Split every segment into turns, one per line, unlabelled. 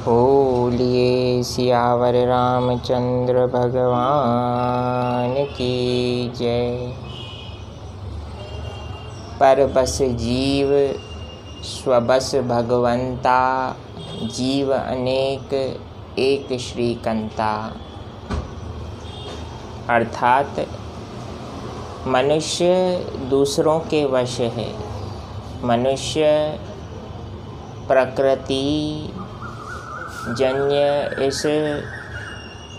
बोलिए सियावर रामचंद्र भगवान की जय। पर बस जीव स्वबस भगवंता, जीव अनेक एक श्रीकंता। अर्थात मनुष्य दूसरों के वश है। मनुष्य प्रकृति जन्य इस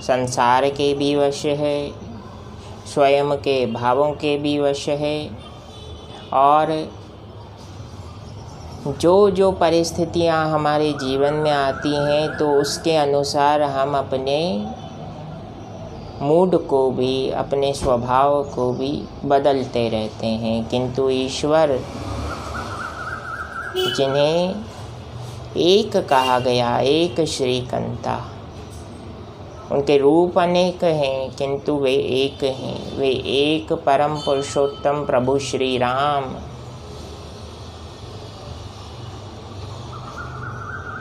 संसार के भी वश है, स्वयं के भावों के भी वश है, और जो जो परिस्थितियां हमारे जीवन में आती हैं तो उसके अनुसार हम अपने मूड को भी, अपने स्वभाव को भी बदलते रहते हैं। किंतु ईश्वर, जिन्हें एक कहा गया, एक श्रीकंता, उनके रूप अनेक हैं किंतु वे एक हैं। वे एक परम पुरुषोत्तम प्रभु श्री राम,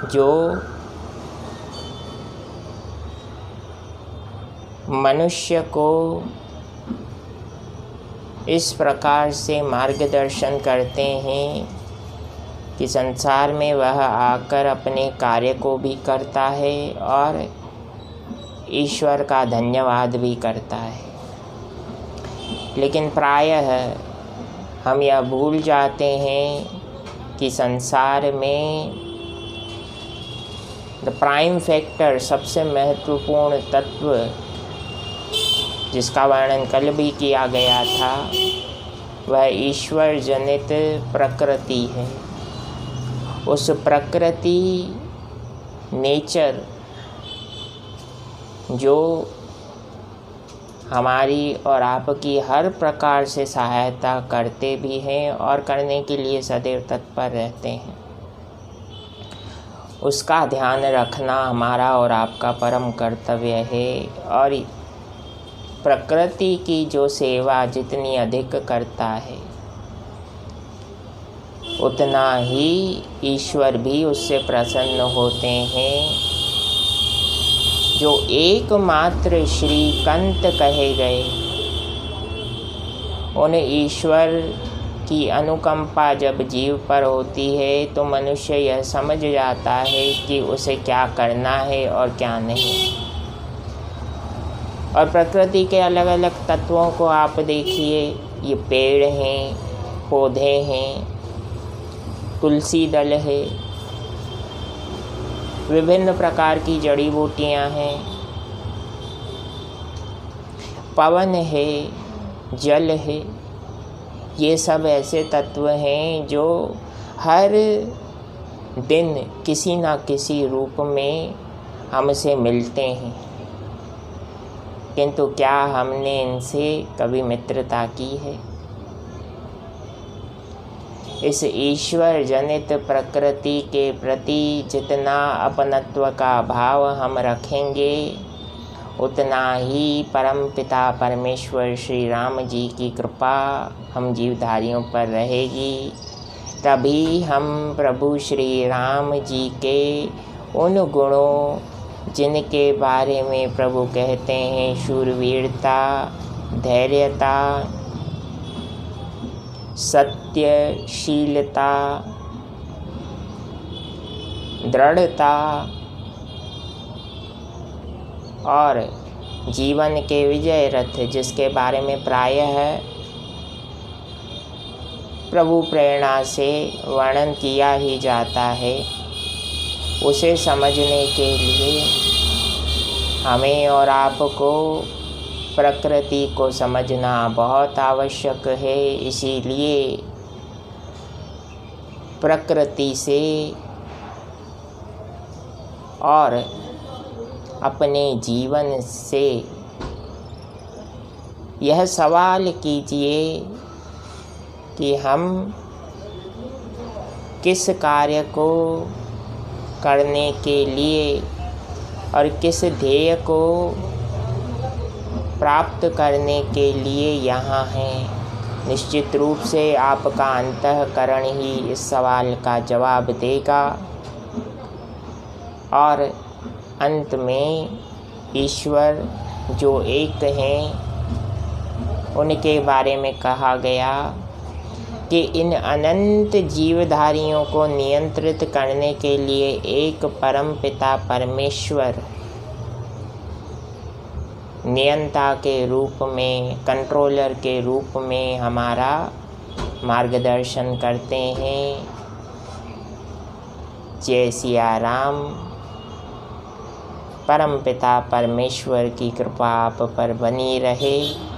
जो मनुष्य को इस प्रकार से मार्गदर्शन करते हैं कि संसार में वह आकर अपने कार्य को भी करता है और ईश्वर का धन्यवाद भी करता है। लेकिन प्रायः हम यह भूल जाते हैं कि संसार में द प्राइम फैक्टर, सबसे महत्वपूर्ण तत्व जिसका वर्णन कल भी किया गया था, वह ईश्वर जनित प्रकृति है। उस प्रकृति, नेचर, जो हमारी और आपकी हर प्रकार से सहायता करते भी हैं और करने के लिए सदैव तत्पर रहते हैं, उसका ध्यान रखना हमारा और आपका परम कर्तव्य है। और प्रकृति की जो सेवा जितनी अधिक करता है, उतना ही ईश्वर भी उससे प्रसन्न होते हैं। जो एकमात्र श्रीकंत कहे गए, उन ईश्वर की अनुकंपा जब जीव पर होती है तो मनुष्य यह समझ जाता है कि उसे क्या करना है और क्या नहीं। और प्रकृति के अलग अलग तत्वों को आप देखिए, ये पेड़ हैं, पौधे हैं, तुलसी दल है, विभिन्न प्रकार की जड़ी बूटियां हैं, पवन है, जल है। ये सब ऐसे तत्व हैं जो हर दिन किसी न किसी रूप में हमसे मिलते हैं, किंतु क्या हमने इनसे कभी मित्रता की है? इस ईश्वर जनित प्रकृति के प्रति जितना अपनत्व का भाव हम रखेंगे, उतना ही परम पिता परमेश्वर श्री राम जी की कृपा हम जीवधारियों पर रहेगी। तभी हम प्रभु श्री राम जी के उन गुणों, जिनके बारे में प्रभु कहते हैं शूरवीरता, धैर्यता, सत्यशीलता, दृढ़ता और जीवन के विजय रथ, जिसके बारे में प्रायः प्रभु प्रेरणा से वर्णन किया ही जाता है, उसे समझने के लिए हमें और आपको प्रकृति को समझना बहुत आवश्यक है। इसीलिए प्रकृति से और अपने जीवन से यह सवाल कीजिए कि हम किस कार्य को करने के लिए और किस ध्येय को प्राप्त करने के लिए यहाँ हैं। निश्चित रूप से आपका अंतःकरण ही इस सवाल का जवाब देगा। और अंत में ईश्वर जो एक हैं उनके बारे में कहा गया कि इन अनंत जीवधारियों को नियंत्रित करने के लिए एक परम पिता परमेश्वर नियंता के रूप में, कंट्रोलर के रूप में हमारा मार्गदर्शन करते हैं। जय सिया राम। परम पिता परमेश्वर की कृपा आप पर बनी रहे।